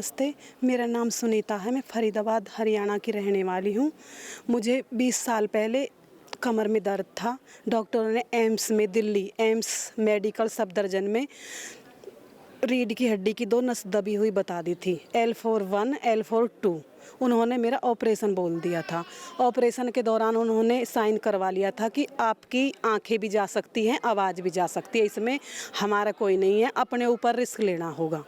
नमस्ते, मेरा नाम सुनीता है। मैं फरीदाबाद हरियाणा की रहने वाली हूँ। मुझे 20 साल पहले कमर में दर्द था। डॉक्टरों ने एम्स में, दिल्ली एम्स मेडिकल सफदरजंग में रीढ़ की हड्डी की 2 नस दबी हुई बता दी थी, L4-1 L4-2। उन्होंने मेरा ऑपरेशन बोल दिया था। ऑपरेशन के दौरान उन्होंने साइन करवा लिया था कि आपकी आंखें भी जा सकती हैं, आवाज़ भी जा सकती है, इसमें हमारा कोई नहीं है, अपने ऊपर रिस्क लेना होगा।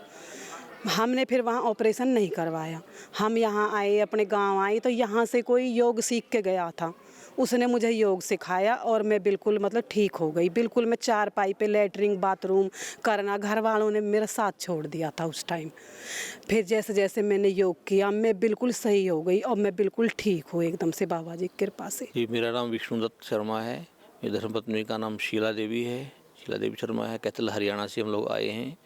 हमने फिर वहाँ ऑपरेशन नहीं करवाया। हम यहाँ आए, अपने गांव आए, तो यहाँ से कोई योग सीख के गया था। उसने मुझे योग सिखाया और मैं बिल्कुल मतलब ठीक हो गई। बिल्कुल मैं चारपाई पे लैट्रिन बाथरूम करना, घर वालों ने मेरा साथ छोड़ दिया था उस टाइम। फिर जैसे जैसे मैंने योग किया, मैं बिल्कुल सही हो गई और मैं बिल्कुल ठीक हूँ एकदम से बाबा जी की कृपा से। जी, मेरा नाम विष्णुदत्त शर्मा है। मेरी धर्मपत्नी का नाम शीला देवी है। शीला देवी शर्मा है। कैथल हरियाणा से हम लोग आए हैं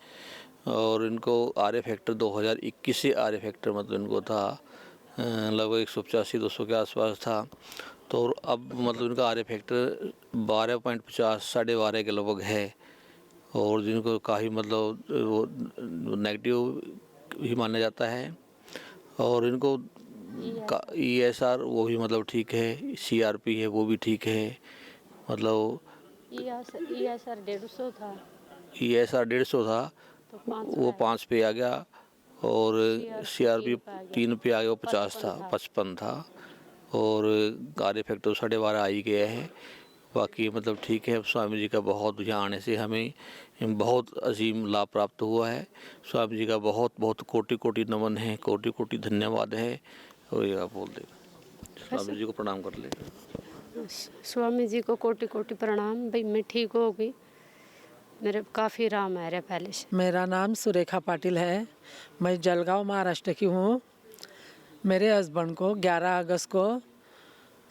और इनको आर फैक्टर 2021 से आर फैक्टर मतलब इनको था लगभग 185-200 के आसपास था। तो अब मतलब इनका आर फैक्टर 12.50 12.5 के लगभग है और जिनको काफ़ी मतलब वो नेगेटिव ही माना जाता है। और इनको ESR वो भी मतलब ठीक है, CRP है वो भी ठीक है, मतलब ESR 150 था, ESR 150 था तो वो 5 पे आ गया और CRP 3 पे आ गया, वो 50 था, 55 था और आर फैक्टर 12.5 आ ही गया है। बाकी मतलब ठीक है। स्वामी जी का बहुत यहाँ आने से हमें बहुत अजीम लाभ प्राप्त हुआ है। स्वामी जी का बहुत बहुत कोटि कोटि नमन है, कोटि कोटि धन्यवाद है। और ये आप बोल दे, स्वामी जी को प्रणाम कर ले। स्वामी जी को कोटि कोटि प्रणाम। भाई मैं ठीक हो गई, मेरे काफ़ी आराम आ रहा पहले से। मेरा नाम सुरेखा पाटिल है। मैं जलगांव महाराष्ट्र की हूँ। मेरे हस्बैंड को 11 अगस्त को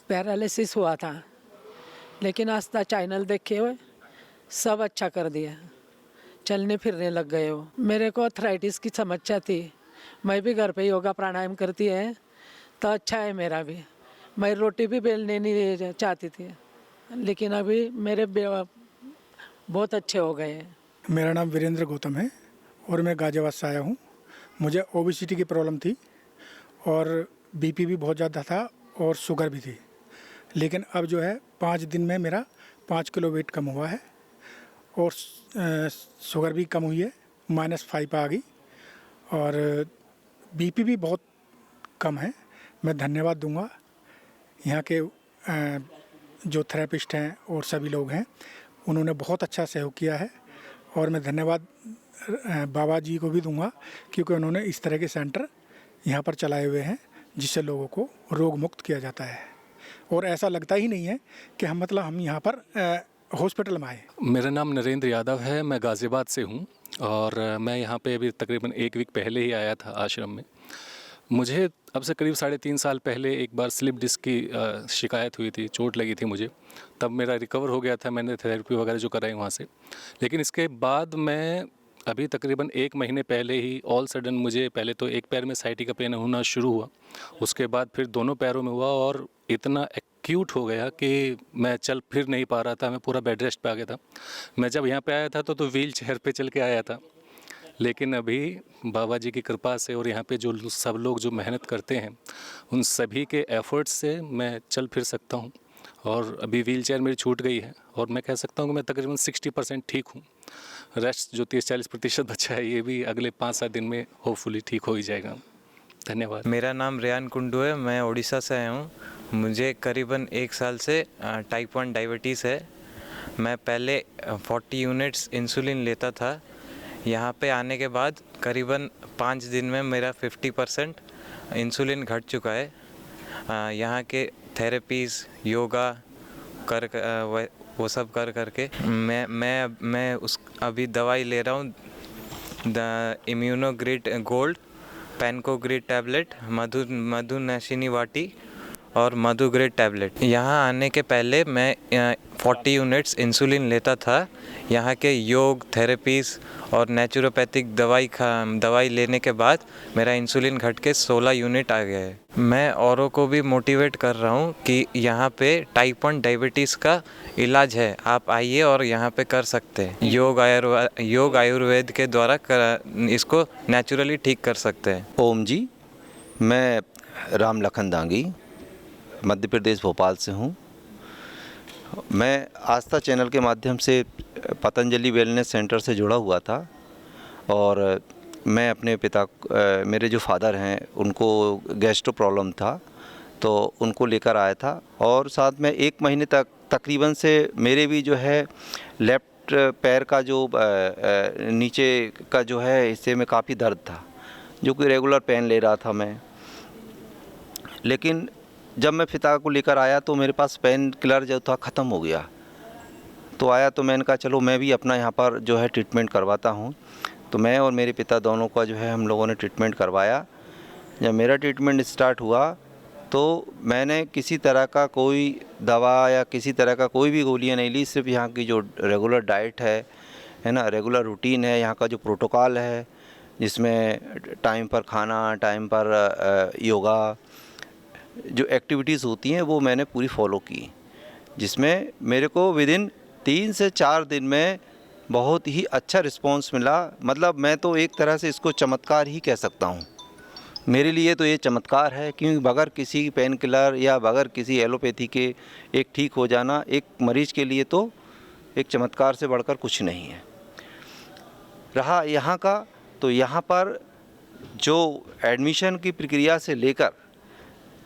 पैरालिसिस हुआ था, लेकिन आस्था चैनल देख के सब अच्छा कर दिया, चलने फिरने लग गए हो। मेरे को अर्थराइटिस की समस्या थी, मैं भी घर पे योगा प्राणायाम करती है तो अच्छा है मेरा भी। मैं रोटी भी बेलने नहीं चाहती थी, लेकिन अभी मेरे बहुत अच्छे हो गए हैं। मेरा नाम वीरेंद्र गौतम है और मैं गाजियाबाद से आया हूँ। मुझे ओबेसिटी की प्रॉब्लम थी और बीपी भी बहुत ज़्यादा था और शुगर भी थी, लेकिन अब जो है 5 दिन में मेरा 5 किलो वेट कम हुआ है और शुगर भी कम हुई है, -5 आ गई और बीपी भी बहुत कम है। मैं धन्यवाद दूंगा यहाँ के जो थेरेपिस्ट हैं और सभी लोग हैं, उन्होंने बहुत अच्छा सहयोग किया है और मैं धन्यवाद बाबा जी को भी दूंगा क्योंकि उन्होंने इस तरह के सेंटर यहाँ पर चलाए हुए हैं जिससे लोगों को रोग मुक्त किया जाता है और ऐसा लगता ही नहीं है कि हम यहाँ पर हॉस्पिटल में आए। मेरा नाम नरेंद्र यादव है, मैं गाज़ियाबाद से हूँ और मैं यहाँ पे अभी तकरीबन 1 वीक पहले ही आया था आश्रम में। मुझे अब से करीब 3.5 साल पहले एक बार स्लिप डिस्क की शिकायत हुई थी, चोट लगी थी मुझे। तब मेरा रिकवर हो गया था, मैंने थेरेपी वगैरह जो कराई वहाँ से। लेकिन इसके बाद मैं अभी तकरीबन 1 महीने पहले ही ऑल सडन मुझे पहले तो एक पैर में साइटिका पेन होना शुरू हुआ, उसके बाद फिर दोनों पैरों में हुआ और इतना एक्यूट हो गया कि मैं चल फिर नहीं पा रहा था, मैं पूरा बेड रेस्ट पे आ गया था। मैं जब यहाँ पे आया था तो व्हील चेयर पे चल के आया था, लेकिन अभी बाबा जी की कृपा से और यहाँ पे जो सब लोग जो मेहनत करते हैं उन सभी के एफर्ट्स से मैं चल फिर सकता हूँ और अभी व्हील चेयर मेरी छूट गई है और मैं कह सकता हूँ कि मैं तकरीबन 60% ठीक हूँ। रेस्ट जो 30-40% बचा है ये भी अगले 5-7 दिन में होपफुली ठीक हो ही जाएगा। धन्यवाद। मेरा नाम रेयान कुंडू है, मैं उड़ीसा से आया हूँ। मुझे करीबन 1 साल से टाइप 1 डायबिटीज़ है। मैं पहले 40 यूनिट्स इंसुलिन लेता था। यहाँ पे आने के बाद करीबन 5 दिन में मेरा 50% इंसुलिन घट चुका है। यहाँ के थेरेपीज़, योगा वो सब कर करके मैं अभी दवाई ले रहा हूँ, the Immunogrid gold, पेनकोग्रिड tablet, Madhunashini वाटी और मधुग्रेड टैबलेट। यहाँ आने के पहले मैं 40 यूनिट्स इंसुलिन लेता था। यहाँ के योग थेरेपीज़ और नेचुरोपैथिक दवाई लेने के बाद मेरा इंसुलिन घट के 16 यूनिट आ गया है। मैं औरों को भी मोटिवेट कर रहा हूँ कि यहाँ पे टाइप 1 डायबिटीज़ का इलाज है, आप आइए और यहाँ पे कर सकते हैं। योग आयुर्वेद के द्वारा इसको नेचुरली ठीक कर सकते हैं। ओम जी, मैं राम लखन दांगी मध्य प्रदेश भोपाल से हूँ। मैं आस्था चैनल के माध्यम से पतंजलि वेलनेस सेंटर से जुड़ा हुआ था और मैं अपने पिता मेरे जो फादर हैं उनको गैस्ट्रो प्रॉब्लम था तो उनको लेकर आया था और साथ में 1 महीने तक तकरीबन से मेरे भी जो है लेफ़्ट पैर का जो नीचे का जो है हिस्से में काफ़ी दर्द था, जो कि रेगुलर पेन ले रहा था मैं। लेकिन जब मैं पिता को लेकर आया तो मेरे पास पेन किलर जो था ख़त्म हो गया। तो आया तो मैंने कहा चलो मैं भी अपना यहाँ पर जो है ट्रीटमेंट करवाता हूँ। तो मैं और मेरे पिता दोनों का जो है हम लोगों ने ट्रीटमेंट करवाया। जब मेरा ट्रीटमेंट स्टार्ट हुआ तो मैंने किसी तरह का कोई दवा या किसी तरह का कोई भी गोलियाँ नहीं ली। सिर्फ यहाँ की जो रेगुलर डाइट है ना, रेगुलर रूटीन है, यहाँ का जो प्रोटोकॉल है जिसमें टाइम पर खाना, टाइम पर योगा, जो एक्टिविटीज़ होती हैं वो मैंने पूरी फॉलो की, जिसमें मेरे को विदिन 3 से 4 दिन में बहुत ही अच्छा रिस्पांस मिला। मतलब मैं तो एक तरह से इसको चमत्कार ही कह सकता हूँ। मेरे लिए तो ये चमत्कार है, क्योंकि बगैर किसी पेन किलर या बगैर किसी एलोपैथी के एक ठीक हो जाना एक मरीज़ के लिए तो एक चमत्कार से बढ़कर कुछ नहीं है। रहा यहाँ का, तो यहाँ पर जो एडमिशन की प्रक्रिया से लेकर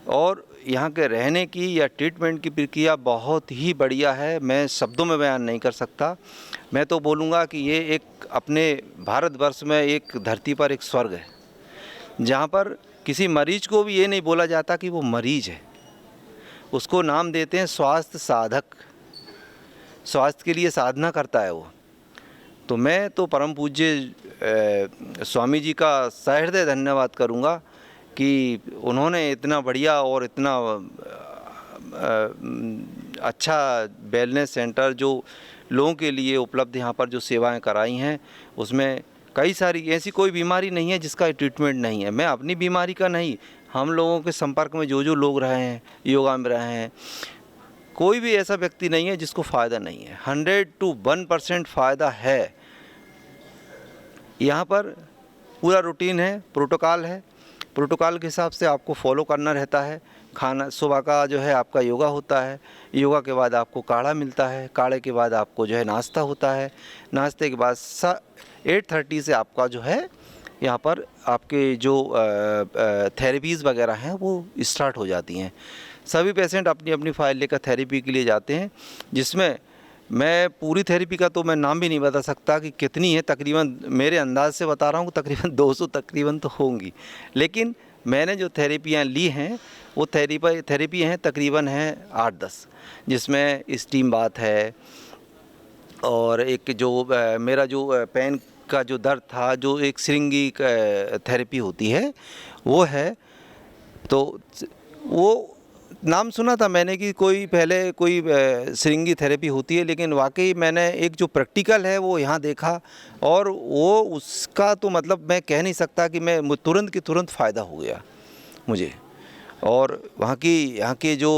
और यहाँ के रहने की या ट्रीटमेंट की प्रक्रिया बहुत ही बढ़िया है। मैं शब्दों में बयान नहीं कर सकता। मैं तो बोलूँगा कि ये एक अपने भारतवर्ष में एक धरती पर एक स्वर्ग है, जहाँ पर किसी मरीज को भी ये नहीं बोला जाता कि वो मरीज है, उसको नाम देते हैं स्वास्थ्य साधक। स्वास्थ्य के लिए साधना करता है वो। तो मैं तो परम पूज्य स्वामी जी का सहृदय धन्यवाद करूँगा कि उन्होंने इतना बढ़िया और इतना अच्छा वेलनेस सेंटर जो लोगों के लिए उपलब्ध यहाँ पर जो सेवाएं कराई हैं, उसमें कई सारी ऐसी कोई बीमारी नहीं है जिसका ट्रीटमेंट नहीं है। मैं अपनी बीमारी का नहीं, हम लोगों के संपर्क में जो लोग रहे हैं, योगा में रहे हैं, कोई भी ऐसा व्यक्ति नहीं है जिसको फ़ायदा नहीं है। 100% फ़ायदा है। यहाँ पर पूरा रूटीन है, प्रोटोकॉल है। प्रोटोकॉल के हिसाब से आपको फॉलो करना रहता है। खाना सुबह का जो है आपका योगा होता है, योगा के बाद आपको काढ़ा मिलता है, काढ़े के बाद आपको जो है नाश्ता होता है, नाश्ते के बाद 8:30 से आपका जो है यहाँ पर आपके जो थेरेपीज़ वगैरह हैं वो स्टार्ट हो जाती हैं। सभी पेशेंट अपनी अपनी फाइल लेकर थेरेपी के लिए जाते हैं, जिसमें मैं पूरी थेरेपी का तो मैं नाम भी नहीं बता सकता कि कितनी है। तकरीबन मेरे अंदाज से बता रहा हूँ, तकरीबन 200 तकरीबन तो होंगी। लेकिन मैंने जो थेरेपियाँ ली हैं वो थेरेपी हैं तकरीबन हैं 8-10, जिसमें स्टीम बाथ है और एक जो मेरा जो पेन का जो दर्द था, जो एक सिरिंगी थेरेपी होती है वो है। तो वो नाम सुना था मैंने कि कोई पहले कोई सिरिंगी थेरेपी होती है, लेकिन वाकई मैंने एक जो प्रैक्टिकल है वो यहाँ देखा और वो उसका तो मतलब मैं कह नहीं सकता कि मैं तुरंत की तुरंत फ़ायदा हो गया मुझे। और यहाँ के जो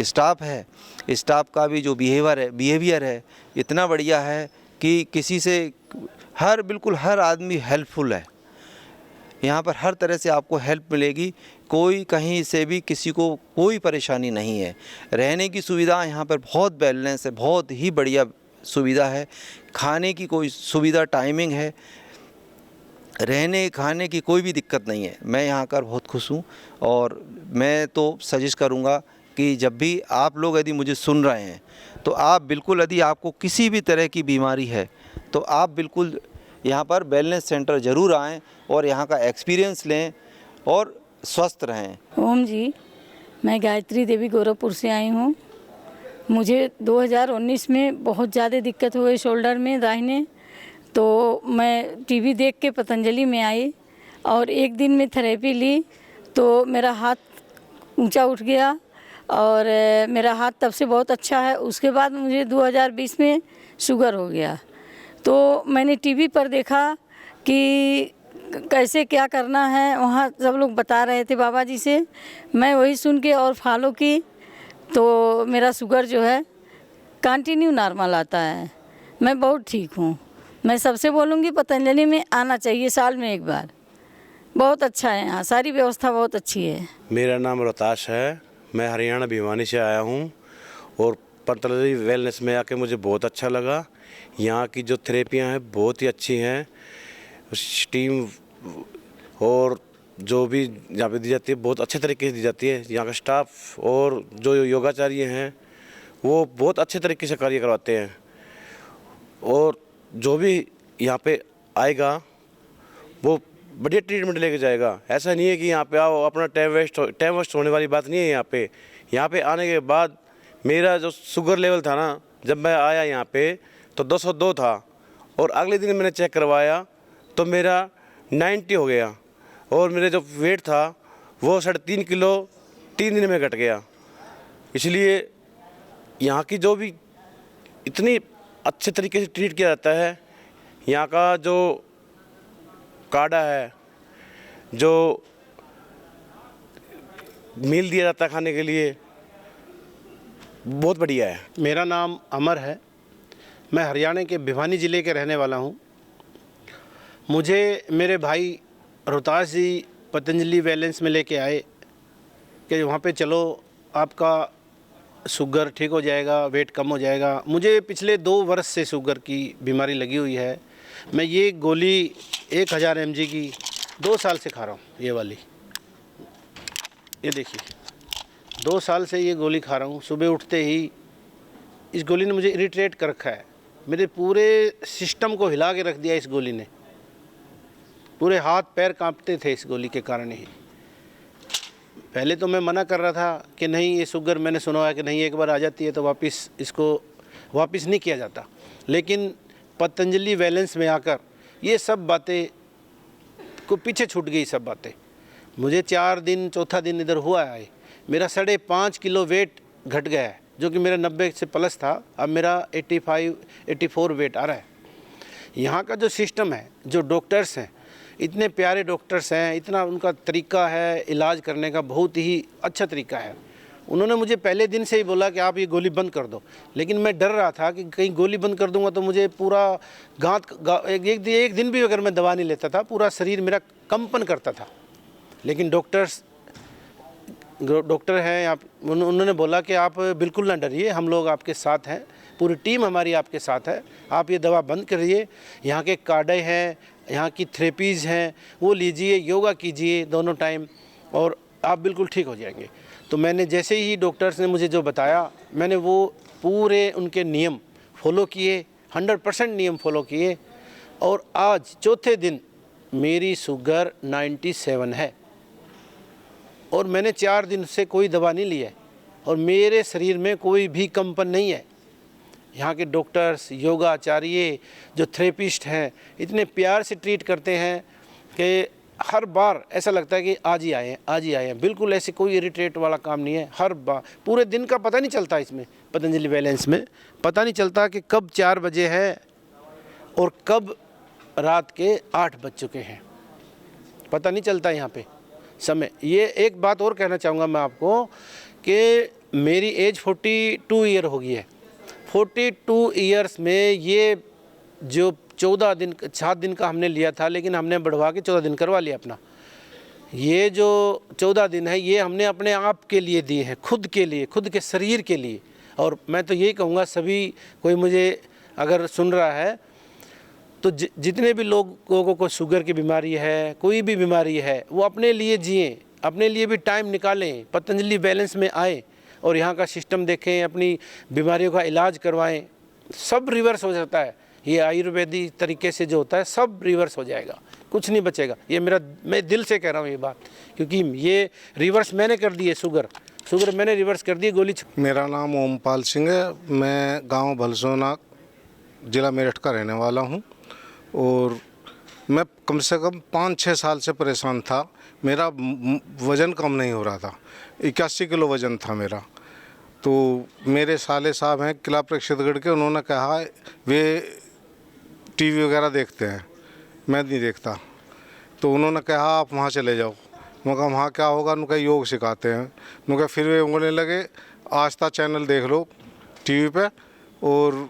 स्टाफ है, स्टाफ का भी जो बिहेवियर है इतना बढ़िया है कि किसी से बिल्कुल हर आदमी हेल्पफुल है। यहाँ पर हर तरह से आपको हेल्प मिलेगी, कोई कहीं से भी किसी को कोई परेशानी नहीं है। रहने की सुविधा यहाँ पर बहुत बैलेंस है, बहुत ही बढ़िया सुविधा है। खाने की कोई सुविधा, टाइमिंग है, रहने खाने की कोई भी दिक्कत नहीं है। मैं यहाँ कर बहुत खुश हूँ और मैं तो सजेस्ट करूँगा कि जब भी आप लोग यदि मुझे सुन रहे हैं तो आप बिल्कुल, यदि आपको किसी भी तरह की बीमारी है तो आप बिल्कुल यहाँ पर वेलनेस सेंटर ज़रूर आएँ और यहाँ का एक्सपीरियंस लें और स्वस्थ रहें। ओम जी, मैं गायत्री देवी गोरखपुर से आई हूँ। मुझे 2019 में बहुत ज़्यादा दिक्कत हो गई शोल्डर में दाहिने, तो मैं टीवी देख के पतंजलि में आई और एक दिन में थेरेपी ली तो मेरा हाथ ऊंचा उठ गया और मेरा हाथ तब से बहुत अच्छा है। उसके बाद मुझे 2020 में शुगर हो गया, तो मैंने टीवी पर देखा कि कैसे क्या करना है, वहाँ सब लोग बता रहे थे बाबा जी से, मैं वही सुन के और फॉलो की, तो मेरा शुगर जो है कंटिन्यू नॉर्मल आता है। मैं बहुत ठीक हूँ। मैं सबसे बोलूँगी पतंजलि में आना चाहिए, साल में एक बार। बहुत अच्छा है यहाँ, सारी व्यवस्था बहुत अच्छी है। मेरा नाम रोहताश है, मैं हरियाणा भिवानी से आया हूँ और पतंजलि वेलनेस में आके मुझे बहुत अच्छा लगा। यहाँ की जो थेरेपियाँ हैं बहुत ही अच्छी हैं, स्टीम और जो भी यहाँ पे दी जाती है बहुत अच्छे तरीके से दी जाती है। यहाँ का स्टाफ और जो योगाचार्य हैं वो बहुत अच्छे तरीके से कार्य करवाते हैं, और जो भी यहाँ पे आएगा वो बढ़िया ट्रीटमेंट लेके जाएगा। ऐसा नहीं है कि यहाँ पे आओ अपना टाइम वेस्ट होने वाली बात नहीं है। यहाँ पे आने के बाद मेरा जो शुगर लेवल था ना, जब मैं आया यहाँ पे तो 202 था, और अगले दिन मैंने चेक करवाया तो मेरा 90 हो गया, और मेरे जो वेट था वो 3.5 किलो 3 दिन में घट गया। इसलिए यहाँ की जो भी इतनी अच्छे तरीके से ट्रीट किया जाता है, यहाँ का जो काढ़ा है, जो मील दिया जाता है खाने के लिए, बहुत बढ़िया है। मेरा नाम अमर है, मैं हरियाणा के भिवानी ज़िले के रहने वाला हूँ। मुझे मेरे भाई रोहतास जी पतंजलि वेलनेस में लेके आए कि वहाँ पे चलो आपका शुगर ठीक हो जाएगा, वेट कम हो जाएगा। मुझे पिछले 2 वर्ष से शुगर की बीमारी लगी हुई है। मैं ये गोली 1000 mg की 2 साल से खा रहा हूँ। ये वाली, ये देखिए 2 साल से ये गोली खा रहा हूँ। सुबह उठते ही इस गोली ने मुझे इरिटेट कर रखा है, मेरे पूरे सिस्टम को हिला के रख दिया इस गोली ने। पूरे हाथ पैर कांपते थे इस गोली के कारण ही। पहले तो मैं मना कर रहा था कि नहीं, ये शुगर मैंने सुना है कि नहीं, एक बार आ जाती है तो वापस इसको वापस नहीं किया जाता। लेकिन पतंजलि वेलनेस में आकर ये सब बातें को पीछे छूट गई। सब बातें मुझे 4 दिन, चौथा दिन इधर हुआ है, मेरा 5.5 किलो वेट घट गया है, जो कि मेरा 90 से प्लस था। अब मेरा 84 वेट आ रहा है। यहाँ का जो सिस्टम है, जो डॉक्टर्स हैं, इतने प्यारे डॉक्टर्स हैं, इतना उनका तरीका है इलाज करने का, बहुत ही अच्छा तरीका है। उन्होंने मुझे पहले दिन से ही बोला कि आप ये गोली बंद कर दो, लेकिन मैं डर रहा था कि कहीं गोली बंद कर दूंगा तो मुझे पूरा एक दिन भी अगर मैं दवा नहीं लेता था, पूरा शरीर मेरा कंपन करता था। लेकिन डॉक्टर हैं आप, उन्होंने बोला कि आप बिल्कुल ना डरिए, हम लोग आपके साथ हैं, पूरी टीम हमारी आपके साथ है, आप ये दवा बंद करिए। यहाँ के काढ़े हैं, यहाँ की थेरेपीज़ हैं, वो लीजिए, योगा कीजिए दोनों टाइम, और आप बिल्कुल ठीक हो जाएंगे। तो मैंने जैसे ही डॉक्टर्स ने मुझे जो बताया, मैंने वो पूरे उनके नियम फॉलो किए, 100% नियम फॉलो किए, और आज चौथे दिन मेरी शुगर 97 है, और मैंने 4 दिन से कोई दवा नहीं ली है, और मेरे शरीर में कोई भी कंपन नहीं है। यहाँ के डॉक्टर्स, योगा आचार्य, जो थेरेपिस्ट हैं, इतने प्यार से ट्रीट करते हैं कि हर बार ऐसा लगता है कि आज ही आए हैं। बिल्कुल ऐसे कोई इरिटेट वाला काम नहीं है। हर बार पूरे दिन का पता नहीं चलता इसमें, पतंजलि वेलनेस में पता नहीं चलता कि कब 4 बजे है और कब रात के 8 बज चुके हैं, पता नहीं चलता यहाँ पे समय। ये एक बात और कहना चाहूँगा मैं आपको कि मेरी एज 42 ईयर हो गई है। 42 ईयर्स में ये जो 7 दिन का हमने लिया था, लेकिन हमने बढ़वा के 14 दिन करवा लिया अपना। ये जो 14 दिन है, ये हमने अपने आप के लिए दिए हैं, खुद के लिए, खुद के शरीर के लिए। और मैं तो यही कहूँगा, सभी कोई मुझे अगर सुन रहा है तो जितने भी लोगों को शुगर की बीमारी है, कोई भी बीमारी है, वो अपने लिए जिएँ, अपने लिए भी टाइम निकालें, पतंजलि वेलनेस में आए और यहाँ का सिस्टम देखें, अपनी बीमारियों का इलाज करवाएं। सब रिवर्स हो जाता है। ये आयुर्वेदिक तरीके से जो होता है, सब रिवर्स हो जाएगा, कुछ नहीं बचेगा। ये मैं दिल से कह रहा हूँ ये बात, क्योंकि ये रिवर्स मैंने कर दी है। शुगर मैंने रिवर्स कर दी, गोली। मेरा नाम ओमपाल सिंह है, मैं गांव भलसोना, ज़िला मेरठ का रहने वाला हूं, और मैं कम से कम 5-6 साल से परेशान था। मेरा वज़न कम नहीं हो रहा था, 81 किलो वज़न था मेरा। तो मेरे साले साहब हैं किला प्रेक्षतगढ़ के, उन्होंने कहा वे टीवी वगैरह देखते हैं, मैं नहीं देखता। तो उन्होंने कहा आप वहाँ चले जाओ। मैं कहा वहाँ क्या होगा? उनका योग सिखाते हैं। उनका फिर वे बोलने लगे आस्था चैनल देख लो टीवी पे और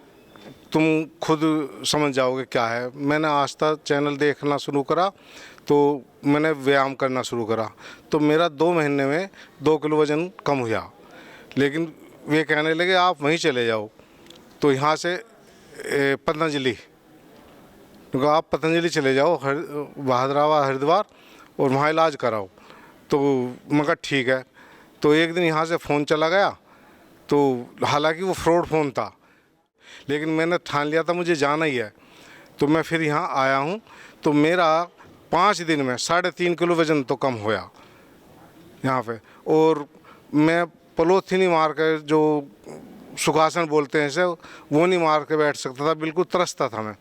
तुम खुद समझ जाओगे क्या है। मैंने आस्था चैनल देखना शुरू करा तो मैंने व्यायाम करना शुरू करा, तो मेरा 2 महीने में 2 किलो वज़न कम हुआ। लेकिन वे कहने लगे आप वहीं चले जाओ। तो यहाँ से पतंजलि, क्योंकि आप पतंजलि चले जाओ बहादुराबाद हरिद्वार और वहाँ इलाज कराओ। तो मैं कहा ठीक है। तो एक दिन यहाँ से फ़ोन चला गया, तो हालांकि वो फ्रॉड फ़ोन था, लेकिन मैंने ठान लिया था मुझे जाना ही है। तो मैं फिर यहाँ आया हूँ, तो मेरा 5 दिन में 3.5 किलो वज़न तो कम होया यहाँ पे। और मैं पलोथी नहीं मार कर, जो सुखासन बोलते हैं इसे, वो नहीं मार के बैठ सकता था, बिल्कुल तरसता था मैं।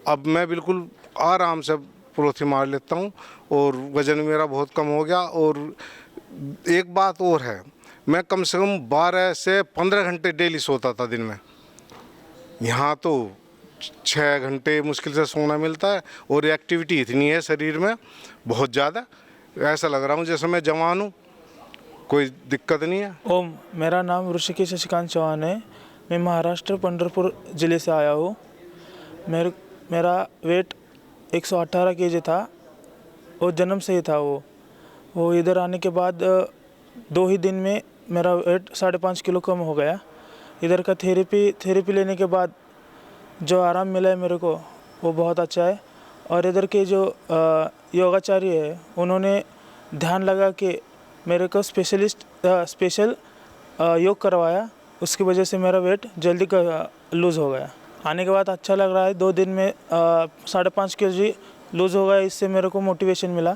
अब मैं बिल्कुल आराम से पलोथी मार लेता हूँ और वज़न मेरा बहुत कम हो गया। और एक बात और है, मैं कम से कम 12 से 15 घंटे डेली सोता था दिन में। यहाँ तो 6 घंटे मुश्किल से सोना मिलता है और एक्टिविटी इतनी है शरीर में बहुत ज़्यादा, ऐसा लग रहा हूँ जैसे मैं जवान हूँ, कोई दिक्कत नहीं है। ओम, मेरा नाम ऋषिकेश शशिकांत चौहान है। मैं महाराष्ट्र पंढरपुर ज़िले से आया हूँ। मेरा वेट 118 kg था और जन्म से ही था वो इधर आने के बाद 2 ही दिन में मेरा वेट 5.5 किलो कम हो गया। इधर का थेरेपी लेने के बाद जो आराम मिला है मेरे को वो बहुत अच्छा है। और इधर के जो योगाचार्य है उन्होंने ध्यान लगा के मेरे को स्पेशल योग करवाया, उसकी वजह से मेरा वेट जल्दी लूज़ हो गया। आने के बाद अच्छा लग रहा है। 2 दिन में 5.5 kg लूज़ हो गया। इससे मेरे को मोटिवेशन मिला,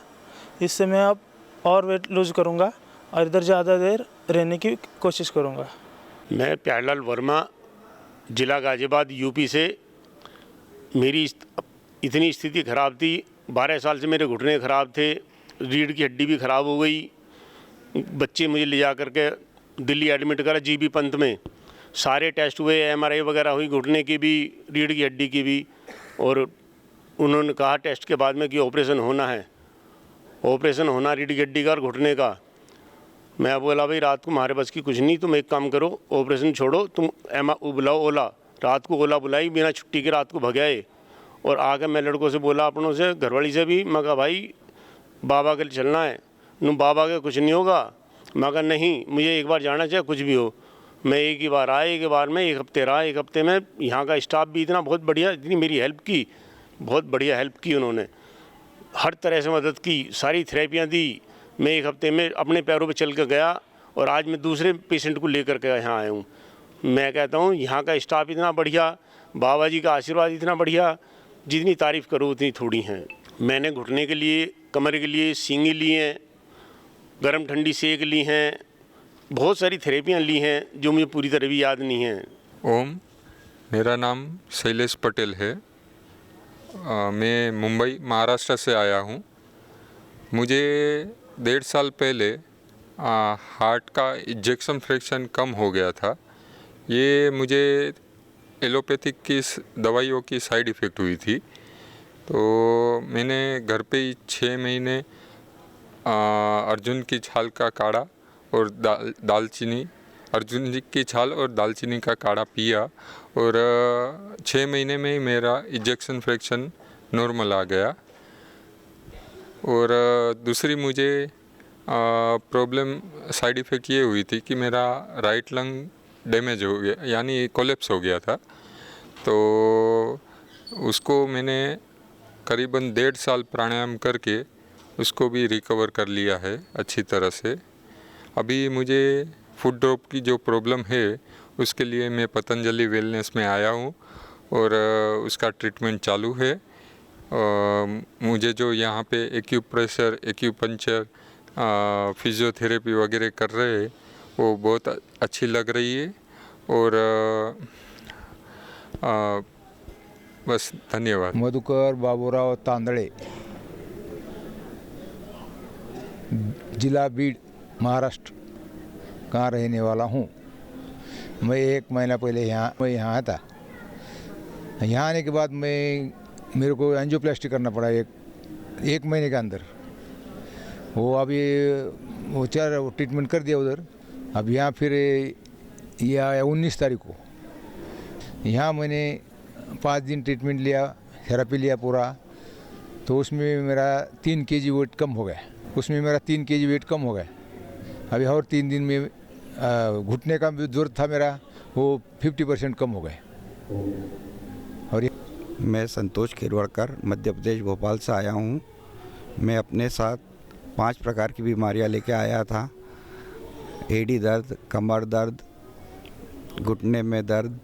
इससे मैं अब और वेट लूज़ करूँगा और इधर ज़्यादा देर रहने की कोशिश करूँगा। मैं प्यारलाल वर्मा, ज़िला गाज़ियाबाद, यूपी से। मेरी इतनी स्थिति ख़राब थी, 12 साल से मेरे घुटने ख़राब थे, रीढ़ की हड्डी भी ख़राब हो गई। बच्चे मुझे ले जा करके दिल्ली एडमिट करा जीबी पंत में, सारे टेस्ट हुए, MRI वगैरह हुई, घुटने की भी रीढ़ की हड्डी की भी। और उन्होंने कहा टेस्ट के बाद में कि ऑपरेशन होना है, ऑपरेशन होना रीढ़ की हड्डी का और घुटने का। मैं बोला भाई रात को हमारे बस की कुछ नहीं, तुम एक काम करो, ऑपरेशन छोड़ो, तुम बुलाओ ओला। रात को ओला बुलाई, बिना छुट्टी के रात को भगाए। और आकर मैं लड़कों से बोला, अपनों से, घरवाली से भी, मैं कहा भाई बाबा के लिए चलना है। बाबा के कुछ नहीं होगा। मैं कहा नहीं, मुझे एक बार जाना चाहिए, कुछ भी हो। मैं एक ही बार आया, एक बार में 1 हफ्ते रहा। 1 हफ्ते में यहाँ का स्टाफ भी इतना बहुत बढ़िया, इतनी मेरी हेल्प की, बहुत बढ़िया हेल्प की उन्होंने, हर तरह से मदद की, सारी थेरेपियाँ दी। मैं 1 हफ्ते में अपने पैरों पे चल कर गया और आज मैं दूसरे पेशेंट को लेकर के यहाँ आया हूँ। मैं कहता हूँ यहाँ का स्टाफ इतना बढ़िया, बाबा जी का आशीर्वाद इतना बढ़िया, जितनी तारीफ़ करो उतनी थोड़ी हैं। मैंने घुटने के लिए, कमर के लिए सींगे ली हैं, गर्म ठंडी सेक ली हैं, बहुत सारी थेरेपियाँ ली हैं जो मुझे पूरी तरह भी याद नहीं हैं। ओम, मेरा नाम शैलेश पटेल है। मैं मुंबई महाराष्ट्र से आया हूँ। मुझे 1.5 साल पहले हार्ट का इजेक्शन फ्रैक्शन कम हो गया था। ये मुझे एलोपैथिक की दवाइयों की साइड इफ़ेक्ट हुई थी। तो मैंने घर पे ही 6 महीने अर्जुन की छाल का काढ़ा और दालचीनी, अर्जुन की छाल और दालचीनी का काढ़ा पिया और 6 महीने में ही मेरा इजेक्शन फ्रैक्शन नॉर्मल आ गया। और दूसरी मुझे प्रॉब्लम साइड इफ़ेक्ट ये हुई थी कि मेरा राइट लंग डैमेज हो गया, यानी कोलैप्स हो गया था। तो उसको मैंने करीबन 1.5 साल प्राणायाम करके उसको भी रिकवर कर लिया है अच्छी तरह से। अभी मुझे फुट ड्रॉप की जो प्रॉब्लम है उसके लिए मैं पतंजलि वेलनेस में आया हूँ और उसका ट्रीटमेंट चालू है। मुझे जो यहाँ पे एक्यूप्रेशर, एक्यूपंक्चर, फिजियोथेरेपी वगैरह कर रहे हैं वो बहुत अच्छी लग रही है। और बस धन्यवाद। मधुकर बाबूराव तांदड़े, जिला बीड, महाराष्ट्र का रहने वाला हूँ। मैं 1 महीना पहले मैं यहाँ था। यहाँ आने के बाद मेरे को एंजियोप्लास्टी करना पड़ा एक महीने के अंदर। वो अभी वो ट्रीटमेंट कर दिया उधर। अब यहाँ फिर ये आया 19 तारीख को। यहाँ मैंने 5 दिन ट्रीटमेंट लिया, थेरेपी लिया पूरा, तो उसमें मेरा 3 kg वेट कम हो गया। अभी और 3 दिन में घुटने का भी जोर था मेरा, वो 50% कम हो गए। और मैं संतोष खिरवड़कर मध्य प्रदेश भोपाल से आया हूँ। मैं अपने साथ 5 प्रकार की बीमारियाँ लेके आया था। एड़ी दर्द, कमर दर्द, घुटने में दर्द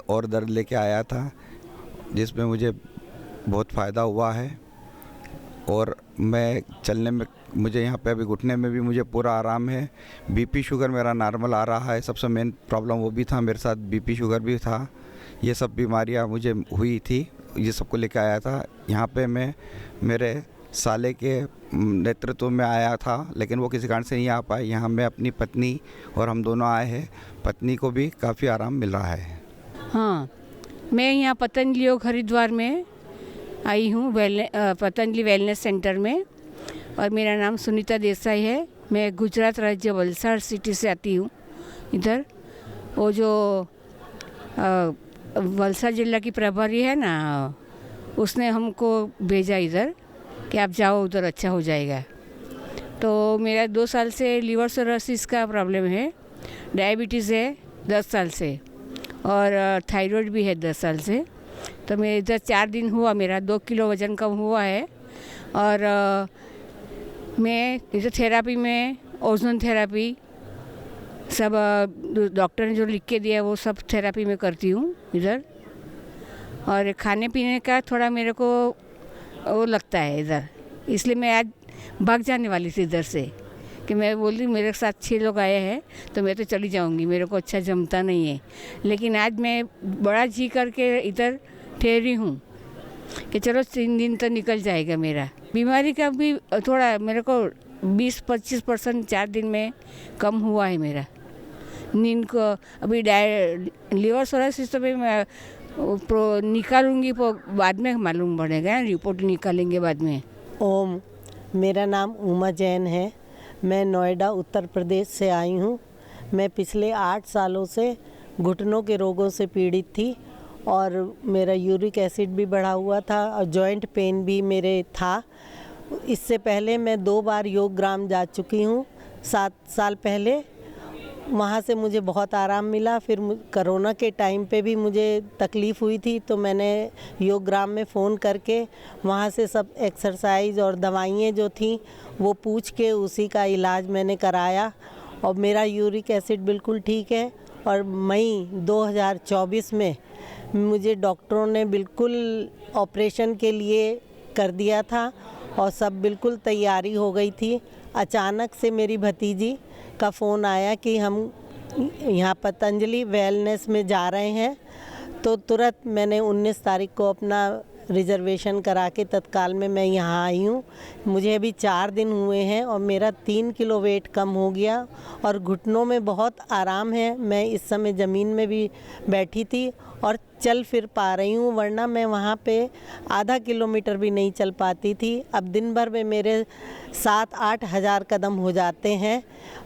और दर्द लेके आया था, जिसमें मुझे बहुत फ़ायदा हुआ है। और मैं चलने में, मुझे यहाँ पे अभी घुटने में भी मुझे पूरा आराम है। बीपी शुगर मेरा नॉर्मल आ रहा है। सबसे मेन प्रॉब्लम वो भी था, मेरे साथ बीपी शुगर भी था। ये सब बीमारियाँ मुझे हुई थी, ये सबको लेके आया था। यहाँ पे मैं मेरे साले के नेतृत्व में आया था, लेकिन वो किसी कारण से नहीं आ पाए। यहाँ मैं अपनी पत्नी और हम दोनों आए हैं। पत्नी को भी काफ़ी आराम मिल रहा है। हाँ, मैं यहाँ पतंजलि योग हरिद्वार में आई हूँ, पतंजलि वेलनेस सेंटर में, और मेरा नाम सुनीता देसाई है। मैं गुजरात राज्य वलसाड़ सिटी से आती हूँ। इधर वो जो वलसाड़ जिला की प्रभारी है ना, उसने हमको भेजा इधर कि आप जाओ उधर, अच्छा हो जाएगा। तो मेरा 2 साल से लीवर सिरोसिस का प्रॉब्लम है, डायबिटीज़ है 10 साल से, और थायराइड भी है 10 साल से। तो मैं इधर 4 दिन हुआ, मेरा 2 किलो वज़न कम हुआ है। और मैं इधर थेरापी में ओजोन थेरापी सब डॉक्टर ने जो लिख के दिया वो सब थेरापी में करती हूँ इधर। और खाने पीने का थोड़ा मेरे को वो लगता है इधर, इसलिए मैं आज भाग जाने वाली थी इधर से, कि मैं बोल रही मेरे साथ 6 लोग आए हैं तो मैं तो चली जाऊंगी, मेरे को अच्छा जमता नहीं है। लेकिन आज मैं बड़ा जी करके इधर ठहरी हूँ कि चलो 3 दिन तो निकल जाएगा मेरा। बीमारी का भी थोड़ा मेरे को 20-25% 4 दिन में कम हुआ है मेरा। नींद को अभी लीवर सिरोसिस तो भी मैं निकालूंगी, बाद में मालूम पड़ेगा, रिपोर्ट निकालेंगे बाद में। ओम, मेरा नाम उमा जैन है। मैं नोएडा उत्तर प्रदेश से आई हूँ। मैं पिछले 8 सालों से घुटनों के रोगों से पीड़ित थी, और मेरा यूरिक एसिड भी बढ़ा हुआ था, और जॉइंट पेन भी मेरे था। इससे पहले मैं 2 बार योग ग्राम जा चुकी हूँ 7 साल पहले। वहाँ से मुझे बहुत आराम मिला। फिर कोरोना के टाइम पे भी मुझे तकलीफ़ हुई थी, तो मैंने योग ग्राम में फ़ोन करके वहाँ से सब एक्सरसाइज और दवाइयाँ जो थी वो पूछ के उसी का इलाज मैंने कराया, और मेरा यूरिक एसिड बिल्कुल ठीक है। और मई 2024 में मुझे डॉक्टरों ने बिल्कुल ऑपरेशन के लिए कर दिया था, और सब बिल्कुल तैयारी हो गई थी। अचानक से मेरी भतीजी का फ़ोन आया कि हम यहाँ पतंजलि वेलनेस में जा रहे हैं। तो तुरंत मैंने 19 तारीख को अपना रिजर्वेशन करा के तत्काल में मैं यहाँ आई हूँ। मुझे अभी 4 दिन हुए हैं और मेरा 3 किलो वेट कम हो गया, और घुटनों में बहुत आराम है। मैं इस समय ज़मीन में भी बैठी थी और चल फिर पा रही हूँ, वरना मैं वहाँ पे आधा किलोमीटर भी नहीं चल पाती थी। अब दिन भर में मेरे 7-8 हज़ार कदम हो जाते हैं।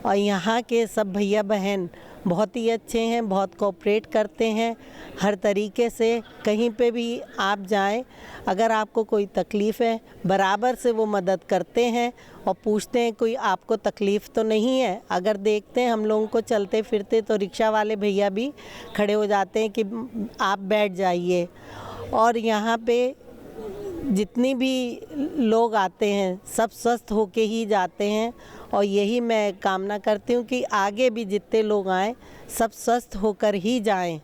और यहाँ के सब भैया बहन बहुत ही अच्छे हैं, बहुत कोऑपरेट करते हैं हर तरीके से। कहीं पे भी आप जाएं, अगर आपको कोई तकलीफ़ है बराबर से वो मदद करते हैं और पूछते हैं कोई आपको तकलीफ़ तो नहीं है। अगर देखते हैं हम लोगों को चलते फिरते तो रिक्शा वाले भैया भी खड़े हो जाते हैं कि आप बैठ जाइए। और यहाँ पे जितनी भी लोग आते हैं सब स्वस्थ होके ही जाते हैं, और यही मैं कामना करती हूँ कि आगे भी जितने लोग आएँ सब स्वस्थ होकर ही जाएं।